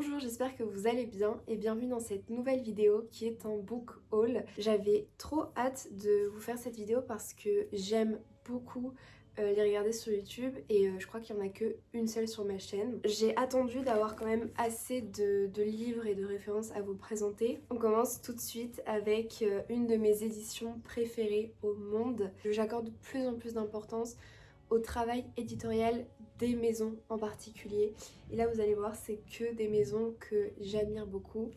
Bonjour, j'espère que vous allez bien et bienvenue dans cette nouvelle vidéo qui est un book haul. J'avais trop hâte de vous faire cette vidéo parce que j'aime beaucoup les regarder sur YouTube et je crois qu'il n'y en a qu'une seule sur ma chaîne. J'ai attendu d'avoir quand même assez de livres et de références à vous présenter. On commence tout de suite avec une de mes éditions préférées au monde. J'accorde de plus en plus d'importance au travail éditorial des maisons en particulier. Et là vous allez voir, c'est que des maisons que j'admire beaucoup.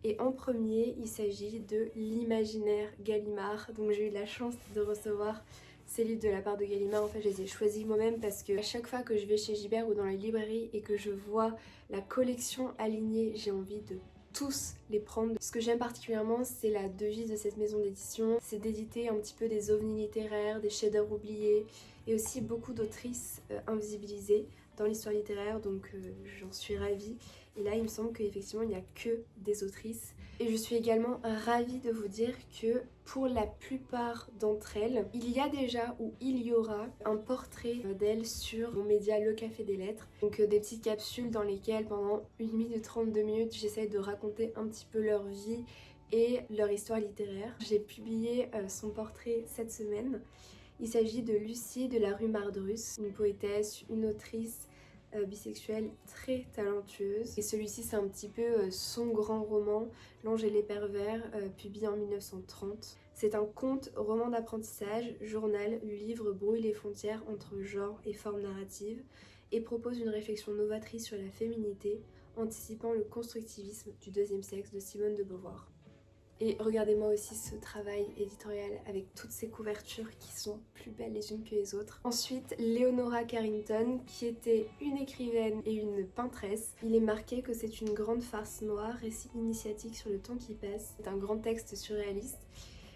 Et en premier, il s'agit de l'Imaginaire Gallimard. Donc j'ai eu la chance de recevoir ces livres de la part de Gallimard. En fait, je les ai choisis moi-même parce que à chaque fois que je vais chez Gibert ou dans la librairie et que je vois la collection alignée, j'ai envie de tous les prendre. Ce que j'aime particulièrement, c'est la devise de cette maison d'édition. C'est d'éditer un petit peu des ovnis littéraires, des chefs-d'œuvre oubliés et aussi beaucoup d'autrices invisibilisées dans l'histoire littéraire, donc j'en suis ravie. Et là, il me semble qu'effectivement, il n'y a que des autrices. Et je suis également ravie de vous dire que pour la plupart d'entre elles, il y a déjà ou il y aura un portrait d'elles sur mon média Le Café des Lettres. Donc des petites capsules dans lesquelles pendant 1 minute 32 minutes, j'essaie de raconter un petit peu leur vie et leur histoire littéraire. J'ai publié son portrait cette semaine. Il s'agit de Lucie de la rue Mardrus, une poétesse, une autrice bisexuelle très talentueuse. Et celui-ci, c'est un petit peu son grand roman, L'Ange et les pervers, publié en 1930. C'est un conte, roman d'apprentissage, journal, livre brouille les frontières entre genre et forme narrative et propose une réflexion novatrice sur la féminité, anticipant le constructivisme du deuxième sexe de Simone de Beauvoir. Et regardez-moi aussi ce travail éditorial avec toutes ces couvertures qui sont plus belles les unes que les autres. Ensuite, Leonora Carrington, qui était une écrivaine et une peintresse. Il est marqué que c'est une grande farce noire, récit initiatique sur le temps qui passe. C'est un grand texte surréaliste.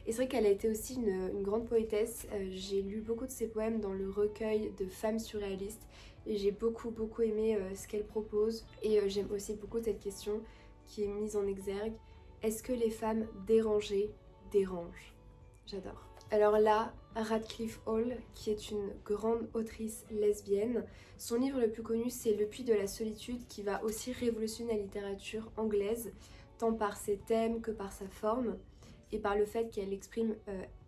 Et c'est vrai qu'elle a été aussi une grande poétesse. J'ai lu beaucoup de ses poèmes dans le recueil de femmes surréalistes et j'ai beaucoup aimé ce qu'elle propose. Et j'aime aussi beaucoup cette question qui est mise en exergue. Est-ce que les femmes dérangées dérangent? J'adore. Alors là, Radcliffe Hall, qui est une grande autrice lesbienne, son livre le plus connu c'est Le Puits de la solitude, qui va aussi révolutionner la littérature anglaise, tant par ses thèmes que par sa forme, et par le fait qu'elle exprime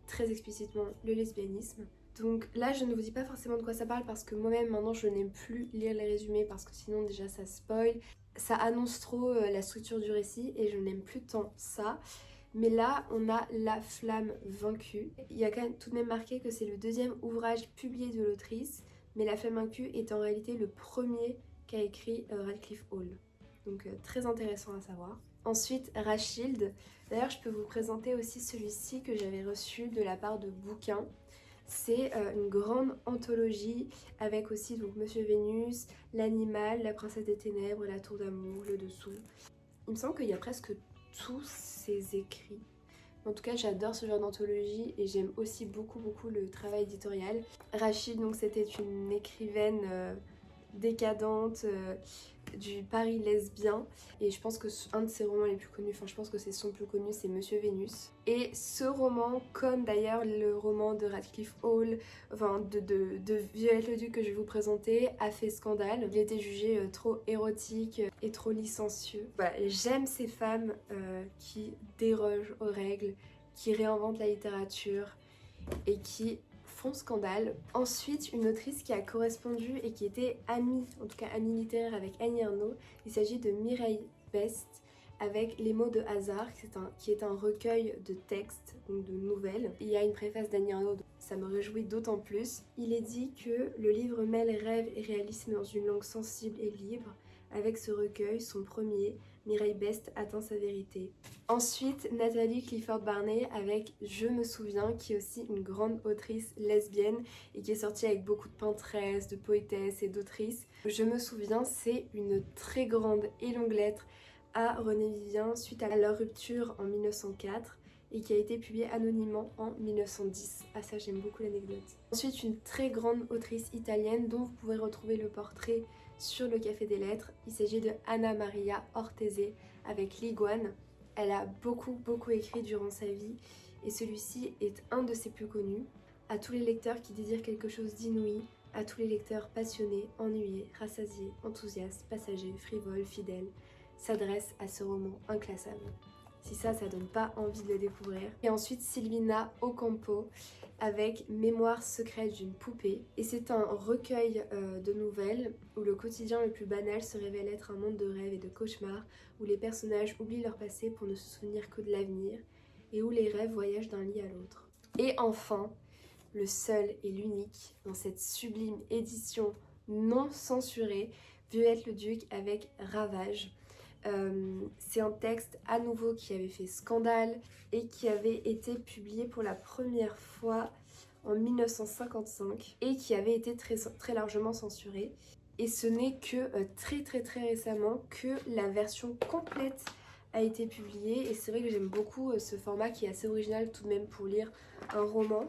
très explicitement le lesbianisme. Donc là, je ne vous dis pas forcément de quoi ça parle parce que moi-même maintenant je n'aime plus lire les résumés parce que sinon déjà ça spoil. Ça annonce trop la structure du récit et je n'aime plus tant ça. Mais là, on a La Flamme vaincue. Il y a quand même tout de même marqué que c'est le deuxième ouvrage publié de l'autrice, mais La Flamme vaincue est en réalité le premier qu'a écrit Radcliffe Hall. Donc très intéressant à savoir. Ensuite, Rachilde. D'ailleurs, je peux vous présenter aussi celui-ci que j'avais reçu de la part de Bouquin. C'est une grande anthologie avec aussi donc Monsieur Vénus, L'Animal, La Princesse des Ténèbres, La Tour d'amour, Le Dessous. Il me semble qu'il y a presque tous ces écrits. En tout cas, j'adore ce genre d'anthologie et j'aime aussi beaucoup le travail éditorial. Rachid, donc c'était une écrivaine décadente du Paris lesbien et je pense que un de ses romans les plus connus, enfin je pense que c'est son plus connu, c'est Monsieur Vénus. Et ce roman, comme d'ailleurs le roman de Radcliffe Hall, enfin de Violette Leduc que je vais vous présenter, a fait scandale. Il a été jugé trop érotique et trop licencieux. Voilà, j'aime ces femmes qui dérogent aux règles, qui réinventent la littérature et qui font scandale. Ensuite, une autrice qui a correspondu et qui était amie, en tout cas amie littéraire avec Annie Ernaux, il s'agit de Mireille Best avec Les mots de hasard, qui est un recueil de textes, donc de nouvelles. Il y a une préface d'Annie Ernaux, ça me réjouit d'autant plus. Il est dit que le livre mêle rêve et réalisme dans une langue sensible et libre. Avec ce recueil, son premier, Mireille Best atteint sa vérité. Ensuite, Nathalie Clifford Barney avec Je me souviens, qui est aussi une grande autrice lesbienne et qui est sortie avec beaucoup de peintresses, de poétesses et d'autrices. Je me souviens, c'est une très grande et longue lettre à René Vivien suite à leur rupture en 1904 et qui a été publiée anonymement en 1910. Ah ça, j'aime beaucoup l'anecdote. Ensuite, une très grande autrice italienne dont vous pouvez retrouver le portrait sur le Café des Lettres. Il s'agit de Anna Maria Ortese avec L'Iguane. Elle a beaucoup écrit durant sa vie et celui-ci est un de ses plus connus. À tous les lecteurs qui désirent quelque chose d'inouï, à tous les lecteurs passionnés, ennuyés, rassasiés, enthousiastes, passagers, frivoles, fidèles, s'adresse à ce roman inclassable. Si ça donne pas envie de le découvrir. Et ensuite Silvina Ocampo avec Mémoire secrète d'une poupée. Et c'est un recueil de nouvelles où le quotidien le plus banal se révèle être un monde de rêves et de cauchemars, où les personnages oublient leur passé pour ne se souvenir que de l'avenir, et où les rêves voyagent d'un lit à l'autre. Et enfin, le seul et l'unique dans cette sublime édition non censurée, Violette Leduc avec Ravage. C'est un texte à nouveau qui avait fait scandale et qui avait été publié pour la première fois en 1955 et qui avait été très largement censuré. Et ce n'est que très récemment que la version complète a été publiée, et c'est vrai que j'aime beaucoup ce format qui est assez original tout de même pour lire un roman.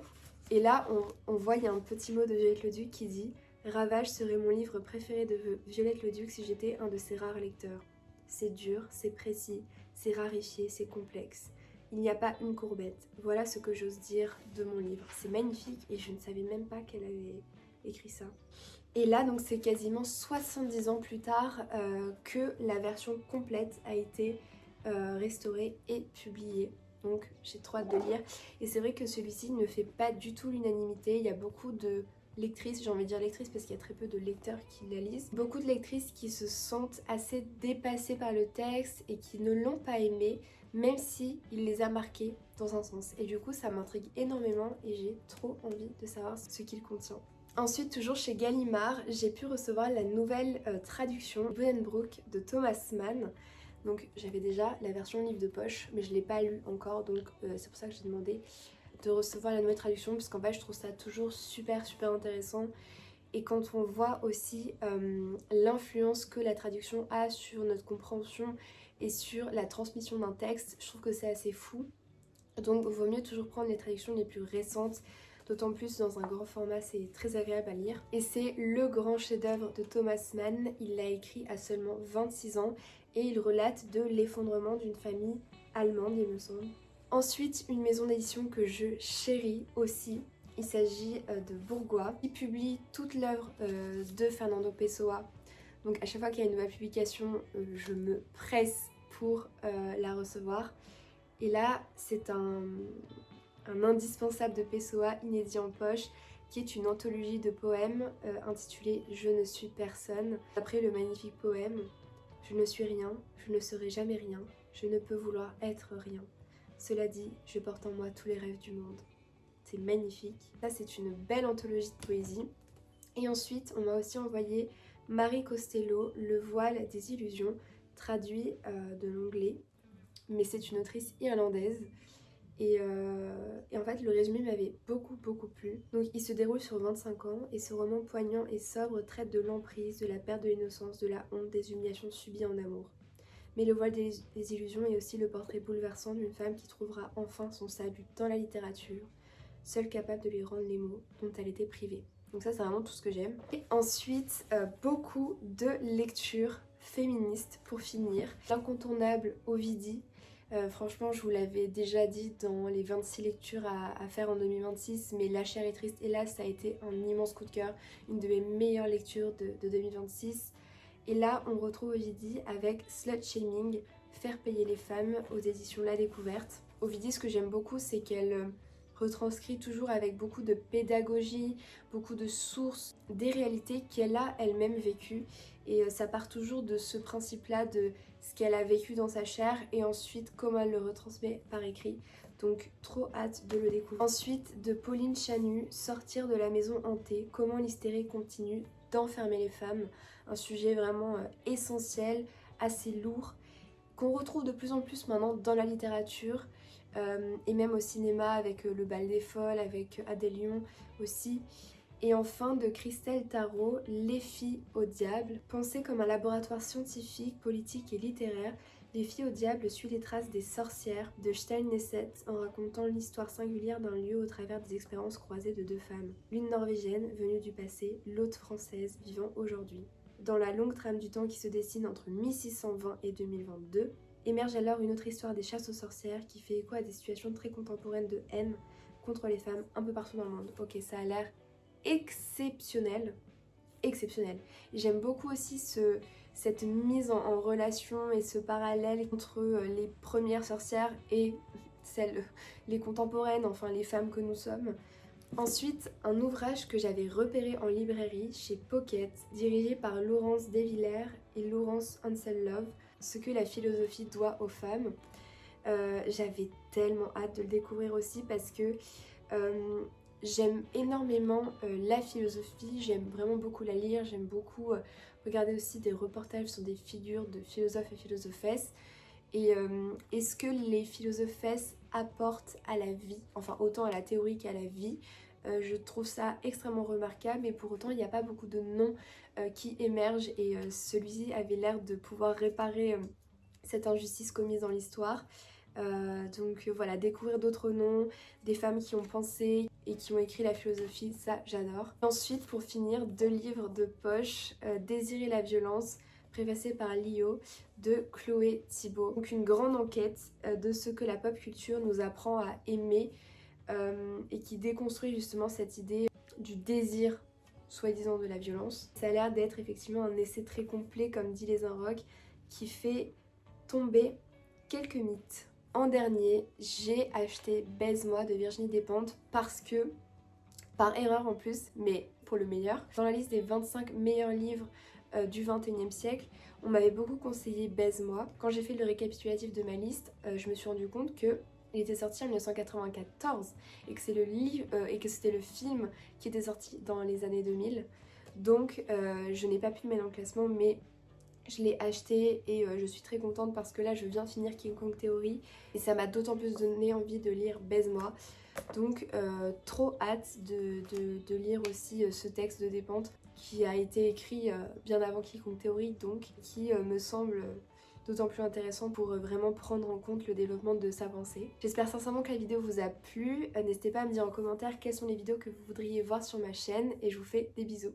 Et là on voit, il y a un petit mot de Violette Leduc qui dit « Ravage serait mon livre préféré de Violette Leduc si j'étais un de ses rares lecteurs. C'est dur, c'est précis, c'est raréfié, c'est complexe. Il n'y a pas une courbette. Voilà ce que j'ose dire de mon livre. » C'est magnifique et je ne savais même pas qu'elle avait écrit ça. Et là, donc c'est quasiment 70 ans plus tard que la version complète a été restaurée et publiée. Donc j'ai trop hâte de lire. Et c'est vrai que celui-ci ne fait pas du tout l'unanimité. Il y a beaucoup de lectrices, j'ai envie de dire lectrices parce qu'il y a très peu de lecteurs qui la lisent. Beaucoup de lectrices qui se sentent assez dépassées par le texte et qui ne l'ont pas aimé, même si il les a marquées dans un sens. Et du coup ça m'intrigue énormément et j'ai trop envie de savoir ce qu'il contient. Ensuite, toujours chez Gallimard, j'ai pu recevoir la nouvelle traduction Buddenbrook de Thomas Mann. Donc j'avais déjà la version livre de poche, mais je ne l'ai pas lu encore, donc c'est pour ça que j'ai demandé de recevoir la nouvelle traduction, parce qu'en fait je trouve ça toujours super intéressant. Et quand on voit aussi l'influence que la traduction a sur notre compréhension et sur la transmission d'un texte, je trouve que c'est assez fou. Donc il vaut mieux toujours prendre les traductions les plus récentes, d'autant plus dans un grand format, c'est très agréable à lire. Et c'est le grand chef-d'œuvre de Thomas Mann, il l'a écrit à seulement 26 ans et il relate de l'effondrement d'une famille allemande, il me semble. Ensuite, une maison d'édition que je chéris aussi, il s'agit de Bourgois, qui publie toute l'œuvre de Fernando Pessoa. Donc à chaque fois qu'il y a une nouvelle publication, je me presse pour la recevoir. Et là, c'est un indispensable de Pessoa, inédit en poche, qui est une anthologie de poèmes intitulée « Je ne suis personne ». Après le magnifique poème « Je ne suis rien, je ne serai jamais rien, je ne peux vouloir être rien. Cela dit, je porte en moi tous les rêves du monde. » C'est magnifique. Ça, c'est une belle anthologie de poésie. Et ensuite, on m'a aussi envoyé Marie Costello, Le voile des illusions, traduit de l'anglais. Mais c'est une autrice irlandaise. Et en fait, le résumé m'avait beaucoup plu. Donc, il se déroule sur 25 ans et ce roman poignant et sobre traite de l'emprise, de la perte de l'innocence, de la honte, des humiliations subies en amour. Mais le voile des illusions est aussi le portrait bouleversant d'une femme qui trouvera enfin son salut dans la littérature, seule capable de lui rendre les mots dont elle était privée. Donc ça, c'est vraiment tout ce que j'aime. Et ensuite, beaucoup de lectures féministes pour finir. L'incontournable Ovidie. Franchement, je vous l'avais déjà dit dans les 26 lectures à faire en 2026, mais La chair est triste, hélas, ça a été un immense coup de cœur, une de mes meilleures lectures de 2026. Et là, on retrouve Ovidie avec Slut Shaming, faire payer les femmes aux éditions La Découverte. Ovidie, ce que j'aime beaucoup, c'est qu'elle retranscrit toujours avec beaucoup de pédagogie, beaucoup de sources, des réalités qu'elle a elle-même vécues. Et ça part toujours de ce principe-là, de ce qu'elle a vécu dans sa chair et ensuite comment elle le retransmet par écrit. Donc trop hâte de le découvrir. Ensuite, de Pauline Chanu, Sortir de la maison hantée, comment l'hystérie continue d'enfermer les femmes. Un sujet vraiment essentiel, assez lourd, qu'on retrouve de plus en plus maintenant dans la littérature et même au cinéma avec Le bal des folles, avec Adèle Lyon aussi. Et enfin de Christelle Tarot, Les filles au diable. Pensée comme un laboratoire scientifique, politique et littéraire, Les filles au diable suit les traces des sorcières de Steilneset en racontant l'histoire singulière d'un lieu au travers des expériences croisées de deux femmes. L'une norvégienne venue du passé, l'autre française vivant aujourd'hui. Dans la longue trame du temps qui se dessine entre 1620 et 2022, émerge alors une autre histoire des chasses aux sorcières qui fait écho à des situations très contemporaines de haine contre les femmes un peu partout dans le monde. Ok, ça a l'air exceptionnel. J'aime beaucoup aussi cette mise en relation et ce parallèle entre les premières sorcières et les contemporaines, enfin les femmes que nous sommes. Ensuite, un ouvrage que j'avais repéré en librairie chez Pocket, dirigé par Laurence Desvillers et Laurence Anselove, Ce que la philosophie doit aux femmes. J'avais tellement hâte de le découvrir aussi parce que j'aime énormément la philosophie, j'aime vraiment beaucoup la lire, j'aime beaucoup regarder aussi des reportages sur des figures de philosophes et philosophesses. Et ce que les philosophesses apportent à la vie, enfin autant à la théorie qu'à la vie, je trouve ça extrêmement remarquable, mais pour autant il n'y a pas beaucoup de noms qui émergent et celui-ci avait l'air de pouvoir réparer cette injustice commise dans l'histoire. Donc voilà, découvrir d'autres noms, des femmes qui ont pensé et qui ont écrit la philosophie, ça j'adore. Ensuite, pour finir, 2 livres de poche, Désirer la violence, préfacé par Lio, de Chloé Thibault. Donc une grande enquête de ce que la pop culture nous apprend à aimer et qui déconstruit justement cette idée du désir soi-disant de la violence. Ça a l'air d'être effectivement un essai très complet, comme dit Les Inrocks, qui fait tomber quelques mythes. En dernier, j'ai acheté Baise-moi de Virginie Despentes parce que, par erreur en plus, mais pour le meilleur, dans la liste des 25 meilleurs livres du 21e siècle, on m'avait beaucoup conseillé Baise-moi. Quand j'ai fait le récapitulatif de ma liste, je me suis rendu compte que il était sorti en 1994 et que c'est le livre et que c'était le film qui était sorti dans les années 2000. Donc je n'ai pas pu le mettre dans le classement, mais je l'ai acheté et je suis très contente parce que là je viens de finir King Kong Theory et ça m'a d'autant plus donné envie de lire Baise-moi. Donc trop hâte de lire aussi ce texte de Despentes qui a été écrit bien avant King Kong Theory, donc qui me semble d'autant plus intéressant pour vraiment prendre en compte le développement de sa pensée. J'espère sincèrement que la vidéo vous a plu. N'hésitez pas à me dire en commentaire quelles sont les vidéos que vous voudriez voir sur ma chaîne et je vous fais des bisous.